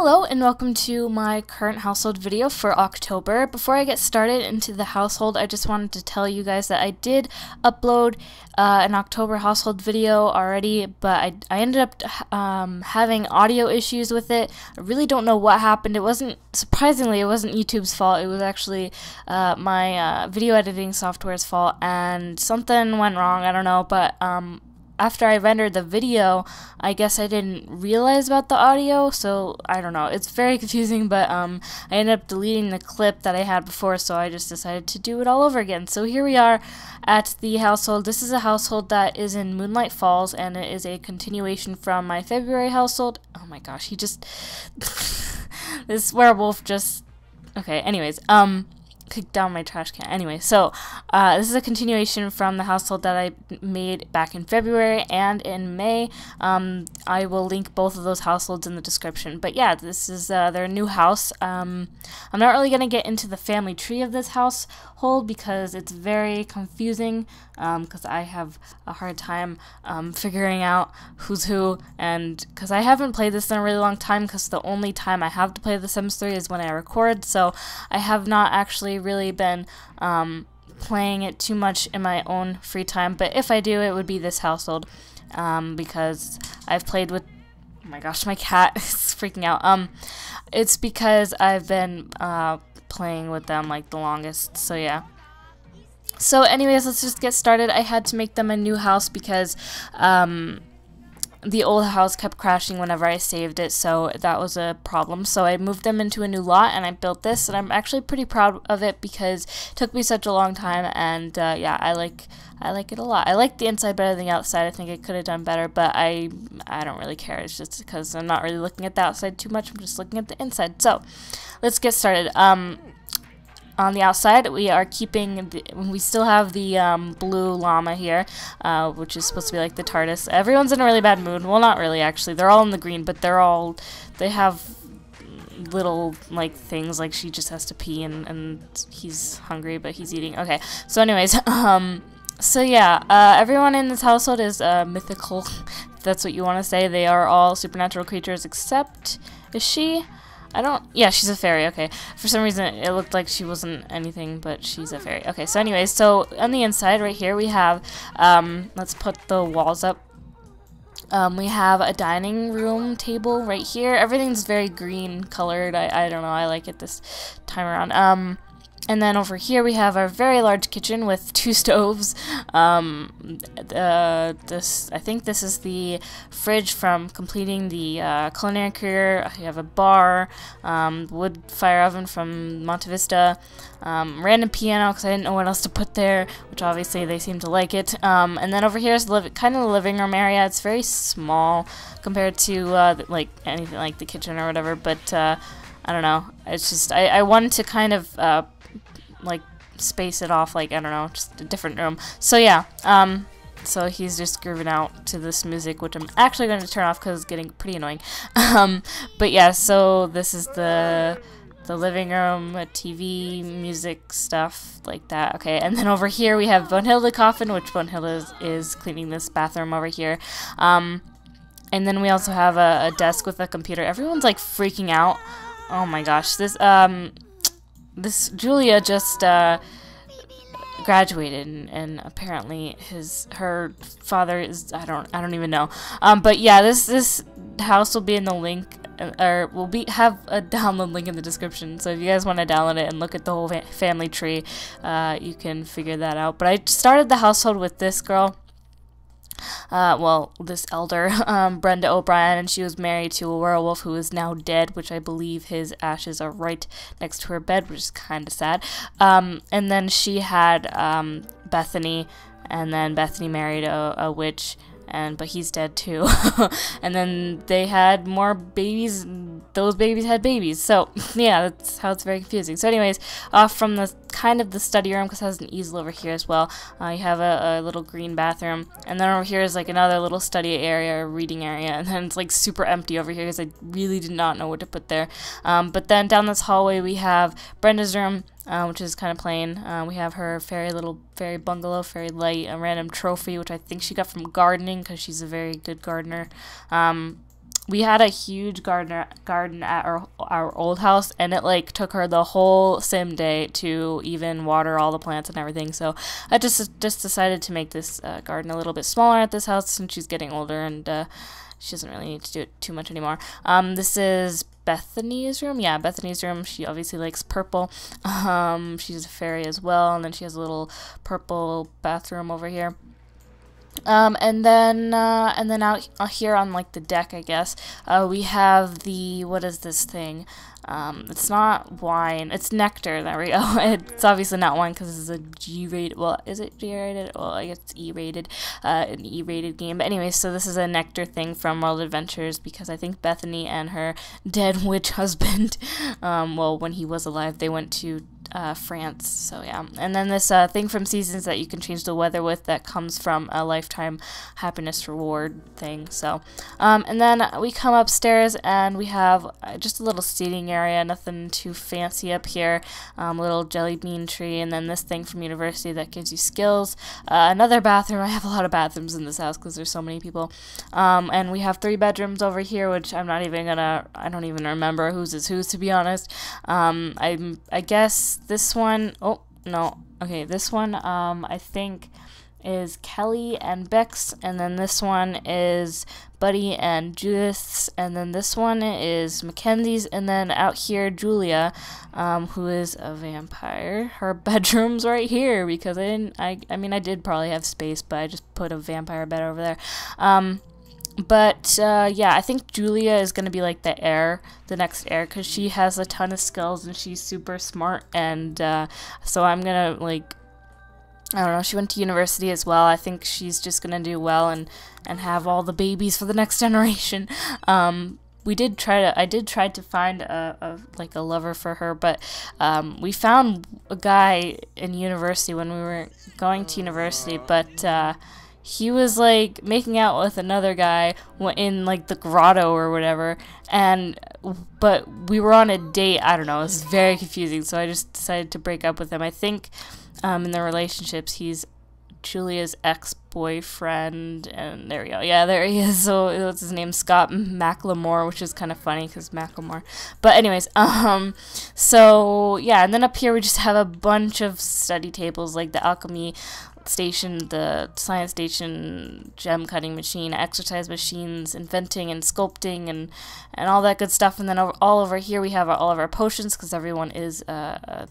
Hello and welcome to my current household video for October. Before I get started into the household, I just wanted to tell you guys that I did upload an October household video already, but I ended up having audio issues with it. I really don't know what happened. Surprisingly, it wasn't YouTube's fault. It was actually my video editing software's fault, and something went wrong. I don't know, but after I rendered the video, I guess I didn't realize about the audio, so I don't know. It's very confusing, but I ended up deleting the clip that I had before, so I just decided to do it all over again. So here we are at the household. This is a household that is in Moonlight Falls, and it is a continuation from my February household. Oh my gosh, this werewolf just... Okay, anyways, kicked down my trash can. Anyway, so this is a continuation from the household that I made back in February and in May. I will link both of those households in the description. But yeah, this is their new house. I'm not really going to get into the family tree of this household because it's very confusing, because I have a hard time figuring out who's who, and because I haven't played this in a really long time, because the only time I have to play The Sims 3 is when I record, so I have not actually really been playing it too much in my own free time. But if I do, it would be this household, because I've played with... Oh my gosh, my cat is freaking out. It's because I've been playing with them like the longest, so yeah. So anyways, let's just get started. I had to make them a new house because the old house kept crashing whenever I saved it, so that was a problem. So I moved them into a new lot, and I built this, and I'm actually pretty proud of it because it took me such a long time, and yeah, I like it a lot. I like the inside better than the outside. I think I could have done better, but I don't really care. It's just because I'm not really looking at the outside too much. I'm just looking at the inside. So let's get started. On the outside, we are we still have the blue llama here, which is supposed to be like the TARDIS. Everyone's in a really bad mood. Well, not really, actually. They're all in the green, but they have little, like, things, like she just has to pee, and he's hungry, but he's eating. Okay, so anyways, so yeah, everyone in this household is mythical, if that's what you want to say. They are all supernatural creatures, except, is she? Yeah, she's a fairy, okay. For some reason, it looked like she wasn't anything, but she's a fairy. Okay, so anyways, so on the inside right here, we have, let's put the walls up. We have a dining room table right here. Everything's very green colored. I don't know, I like it this time around. And then over here we have our very large kitchen with 2 stoves. I think this is the fridge from completing the culinary career. You have a bar, wood fire oven from Monte Vista, random piano because I didn't know what else to put there, which obviously they seem to like it. And then over here is kind of the living room area. It's very small compared to like anything like the kitchen or whatever, but I don't know. It's just I wanted to kind of like space it off, like, I don't know, just a different room. So yeah, so he's just grooving out to this music, which I'm actually going to turn off because it's getting pretty annoying. But yeah, so this is the living room, TV, music, stuff like that. Okay, and then over here we have Bonhilda Coffin, which Bonhilda is cleaning this bathroom over here. And then we also have a desk with a computer. Everyone's like freaking out. Oh my gosh, this Julia just graduated, and apparently her father is I don't even know. But yeah, this house will be in the link, or have a download link in the description. So if you guys want to download it and look at the whole family tree, you can figure that out. But I started the household with this girl. Well, this elder, Brenda O'Brien, and she was married to a werewolf who is now dead, which I believe his ashes are right next to her bed, which is kind of sad. And then she had Bethany, and then Bethany married a witch, but he's dead too. And then they had more babies, and those babies had babies. So yeah, that's how it's very confusing. So anyways, off from the kind of the study room, because it has an easel over here as well, you have a little green bathroom, and then over here is like another little study area, reading area, and then it's like super empty over here because I really did not know what to put there. But then down this hallway we have Brenda's room, which is kind of plain. We have her fairy bungalow, fairy light, a random trophy, which I think she got from gardening because she's a very good gardener. we had a huge garden at our old house, and it like took her the whole sim day to even water all the plants and everything. So I just decided to make this garden a little bit smaller at this house since she's getting older, and she doesn't really need to do it too much anymore. This is Bethany's room. Yeah, Bethany's room. She obviously likes purple. She's a fairy as well, and then she has a little purple bathroom over here. And then out here on like the deck, I guess, we have the, what is this thing? It's not wine, it's nectar. There we go. It's obviously not wine because it's a G-rated, well, is it G-rated? Well, I guess it's E-rated, an E-rated game. But anyway, so this is a nectar thing from World Adventures because I think Bethany and her dead witch husband, well, when he was alive, they went to France, so yeah. And then this thing from Seasons that you can change the weather with that comes from a lifetime happiness reward thing. So and then we come upstairs and we have just a little seating area, nothing too fancy up here, little jelly bean tree, and then this thing from university that gives you skills, another bathroom. I have a lot of bathrooms in this house because there's so many people, and we have 3 bedrooms over here, which I don't even remember whose is whose, to be honest. I guess this one, oh no, okay, this one I think is Kelly and Beck's, and then this one is Buddy and Judith's, and then this one is Mackenzie's, and then out here Julia, who is a vampire. Her bedroom's right here because I mean I did probably have space, but I just put a vampire bed over there. Yeah, I think Julia is going to be like the next heir, because she has a ton of skills and she's super smart, and so I'm going to, like, I don't know, she went to university as well. I think she's just going to do well and have all the babies for the next generation. I did try to find a lover for her, but we found a guy in university when we were going to university, but he was like making out with another guy in like the grotto or whatever, but we were on a date. I don't know, it was very confusing, so I just decided to break up with him. I think in the relationships he's Julia's ex-boyfriend, and there we go. Yeah, there he is. So what's his name? Scott Macklemore, which is kind of funny because Macklemore. But anyways, so yeah, and then up here we just have a bunch of study tables, like the alchemy station, the science station, gem cutting machine, exercise machines, inventing and sculpting, and all that good stuff. And then all over here we have all of our potions, because everyone is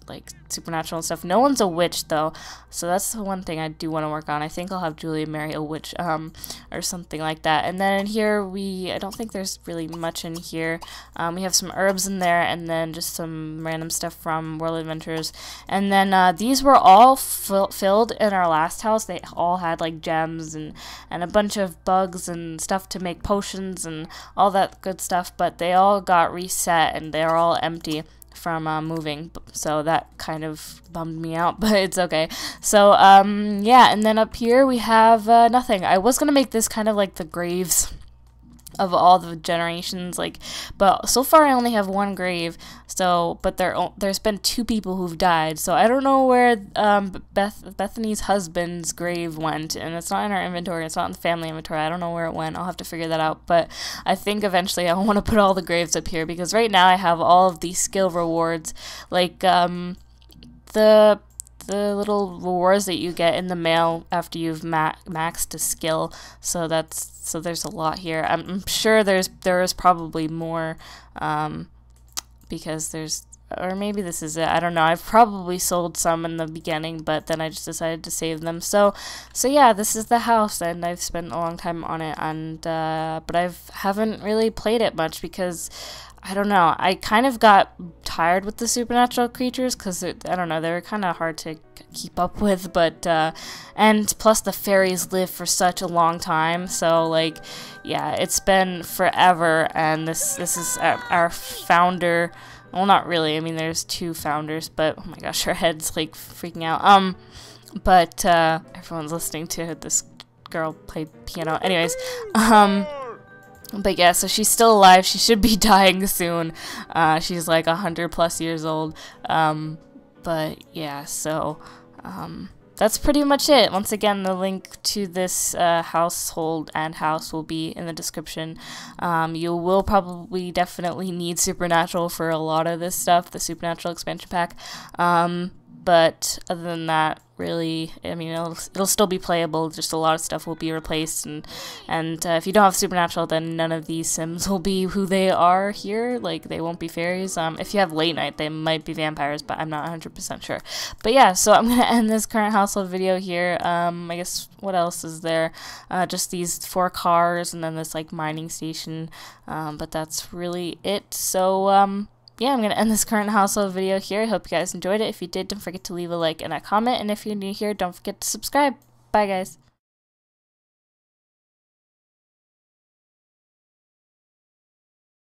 like supernatural and stuff. No one's a witch though, so that's the one thing I do want to work on. I think I'll have Julia marry a witch, or something like that. And then in here I don't think there's really much in here. We have some herbs in there, and then just some random stuff from World Adventures. And then these were all filled in our last house. They all had like gems and a bunch of bugs and stuff to make potions and all that good stuff, but they all got reset and they're all empty from moving, so that kind of bummed me out, but it's okay. So yeah, and then up here we have nothing. I was gonna make this kind of like the graves of all the generations, like, but so far I only have 1 grave, so, but there's been 2 people who've died, so I don't know where Bethany's husband's grave went, and it's not in our inventory, it's not in the family inventory. I don't know where it went. I'll have to figure that out, but I think eventually I want to put all the graves up here, because right now I have all of these skill rewards, like the little rewards that you get in the mail after you've maxed a skill. So there's a lot here. I'm sure there is probably more, because or maybe this is it. I don't know. I've probably sold some in the beginning, but then I just decided to save them. So yeah, this is the house, and I've spent a long time on it, and but I haven't really played it much because I don't know, I kind of got tired with the supernatural creatures because, I don't know, they were kind of hard to keep up with, but, and plus the fairies live for such a long time, so, like, yeah, it's been forever, and this is our founder. Well, not really, I mean, there's 2 founders, but, oh my gosh, our head's, like, freaking out, but, everyone's listening to this girl play piano. Anyways, but yeah, so she's still alive. She should be dying soon. She's like 100+ years old. But yeah, so that's pretty much it. Once again, the link to this household and house will be in the description. You will probably definitely need Supernatural for a lot of this stuff, the Supernatural expansion pack. But other than that, really, I mean, it'll still be playable. Just a lot of stuff will be replaced, and if you don't have Supernatural, then none of these Sims will be who they are here. Like, they won't be fairies. If you have Late Night, they might be vampires, but I'm not 100% sure. But yeah, so I'm gonna end this current household video here. I guess what else is there? Just these 4 cars, and then this like mining station. But that's really it. So yeah, I'm going to end this current household video here. I hope you guys enjoyed it. If you did, don't forget to leave a like and a comment. And if you're new here, don't forget to subscribe. Bye, guys.